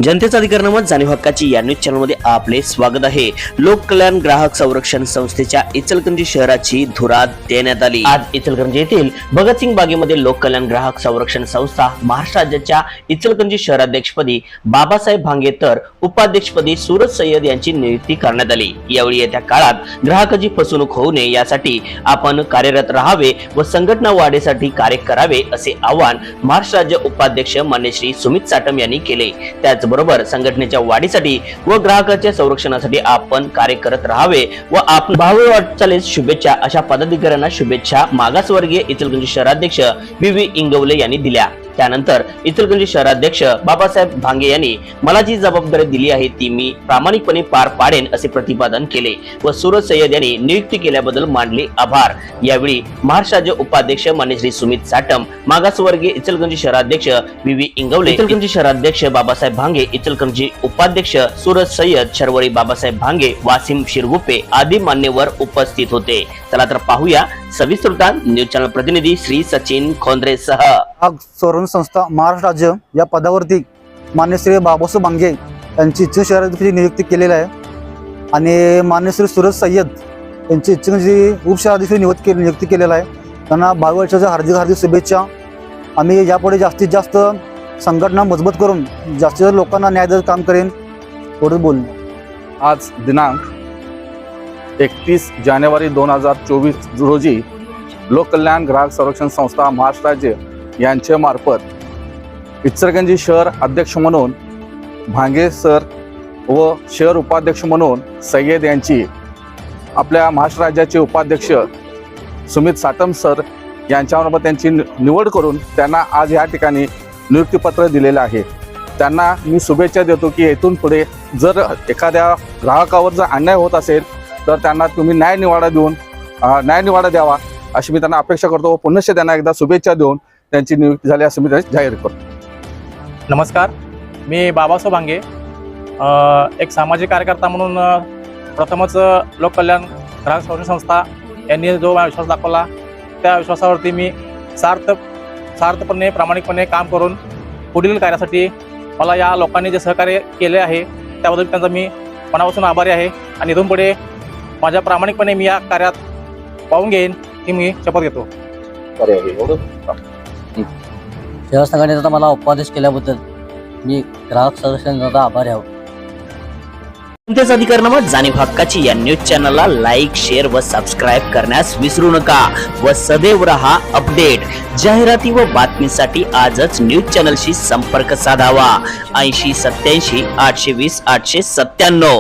जनतेचा अधिकार नमत जाणीव हक्काची या न्यूज चॅनलमध्ये आपले स्वागत आहे। लोककल्याण ग्राहक संरक्षण संस्थेच्या इचलकरंजी शहराची धुरा देण्यात आली। आज इचलकरंजी येथील भगतसिंग बागेमध्ये लोककल्याण ग्राहक संरक्षण संस्था महाराष्ट्र राज्याच्या इचलकरंजी शहराध्यक्षपदी बाबासाहेब भांगे तर उपाध्यक्षपदी सूरज सय्यद यांची नियुक्ती करण्यात आली। यावेळी येत्या काळात ग्राहकाची फसवणूक होऊ नये यासाठी आपण कार्यरत राहावे व संघटना वाढीसाठी कार्य करावे असे आवाहन महाराष्ट्र राज्य उपाध्यक्ष मान्य श्री सुमित साटम यांनी केले। त्याचबरोबर संघटनेच्या वाढीसाठी व ग्राहकाच्या संरक्षणासाठी आपण कार्य करत राहावे व आपण भावी वाटचालीस शुभेच्छा अशा पदाधिकाऱ्यांना शुभेच्छा मागासवर्गीय इचलकरंजी शहराध्यक्ष व्ही इंगवले यांनी दिल्या। त्यानंतर इचलकरंजी शहराध्यक्ष बाबासाहेब भांगे यांनी मला जी जबाबदारी दिली आहे ती मी प्रामाणिकपणे पार पाडेन असे प्रतिपादन केले व सूरज सय्यद यांनी नियुक्ती केल्याबद्दल मानले आभार। यावेळी महाराष्ट्र राज्य उपाध्यक्ष मान्य श्री सुमित साटम, मागासवर्गीय इचलकरंजी शहराध्यक्ष व्ही इंगवले, इचलकरंजी शहराध्यक्ष बाबासाहेब भांगे, इचलकरंजी उपाध्यक्ष सूरज सय्यद, शर्वरी बाबासाहेब भांगे, वासिम शिरगुप्पे आदी मान्यवर उपस्थित होते। चला तर पाहूया सविस्तर वृत्तांत न्यूज चॅनल प्रतिनिधी श्री सचिन खोंद्रे सह। संरक्षण संस्था महाराष्ट्र राज्य या पदावरती मान्य श्री बाबासाहेब भांगे यांची इचलकरंजी शहराध्यक्षाची नियुक्ती केलेली आहे आणि मान्य श्री सूरज सय्यद यांची इचलकरंजी उपशहराध्यक्षाची नियुक्ती केलेला आहे। त्यांना 22 वर्षाच्या हार्दिक शुभेच्छा। आम्ही यापुढे जास्तीत जास्त संघटना मजबूत करून जास्तीत लोकांना न्याय देण्याचं काम करेन थोडं बोलून। आज दिनांक 31 जानेवारी 2024 रोजी लोककल्याण ग्राहक संरक्षण संस्था महाराष्ट्र राज्य यांच्या मार्फत इचलकरंजी शहर अध्यक्ष म्हणून भांगे सर व शहर उपाध्यक्ष म्हणून सय्यद यांची आपल्या महाराष्ट्र राज्याचे उपाध्यक्ष सुमित साटम सर यांच्यामार्फत त्यांची निवड करून त्यांना आज या ठिकाणी नियुक्तीपत्र दिलेलं आहे। त्यांना मी शुभेच्छा देतो की येथून पुढे जर एखाद्या ग्राहकावर जर अन्याय होत असेल तर त्यांना तुम्ही न्याय निवाडा द्यावा अशी मी त्यांना अपेक्षा करतो। पुनश्च त्यांना एकदा शुभेच्छा देऊन त्यांची नियुक्ती झाली असं मी जाहीर करतो। नमस्कार, मी बाबासाहेब भांगे एक सामाजिक कार्यकर्ता म्हणून प्रथमच लोककल्याण ग्राहक संरक्षण संस्था यांनी जो विश्वास दाखवला त्या विश्वासावरती मी सार्थपणे प्रामाणिकपणे काम करून पुढील कार्यासाठी मला या लोकांनी जे सहकार्य केले आहे त्याबद्दल त्यांचा मी मनापासून आभारी आहे आणि इथून पुढे माझ्या प्रामाणिकपणे मी या कार्यात पाहून घेईन ही मी शपथ घेतो। शहर संघटनेचा मला उपादेश केल्याबद्दल मी ग्राहक संरक्षणाचा आभारी आहे। जनतेचा अधिकार नमत जाणीव हक्काची या न्यूज चॅनलला लाईक, शेअर व सबस्क्राईब करण्यास विसरू नका व सदैव रहा अपडेट। जाहिराती व बातमीसाठी आजच न्यूज चॅनलशी संपर्क साधावा 80 87 820 897।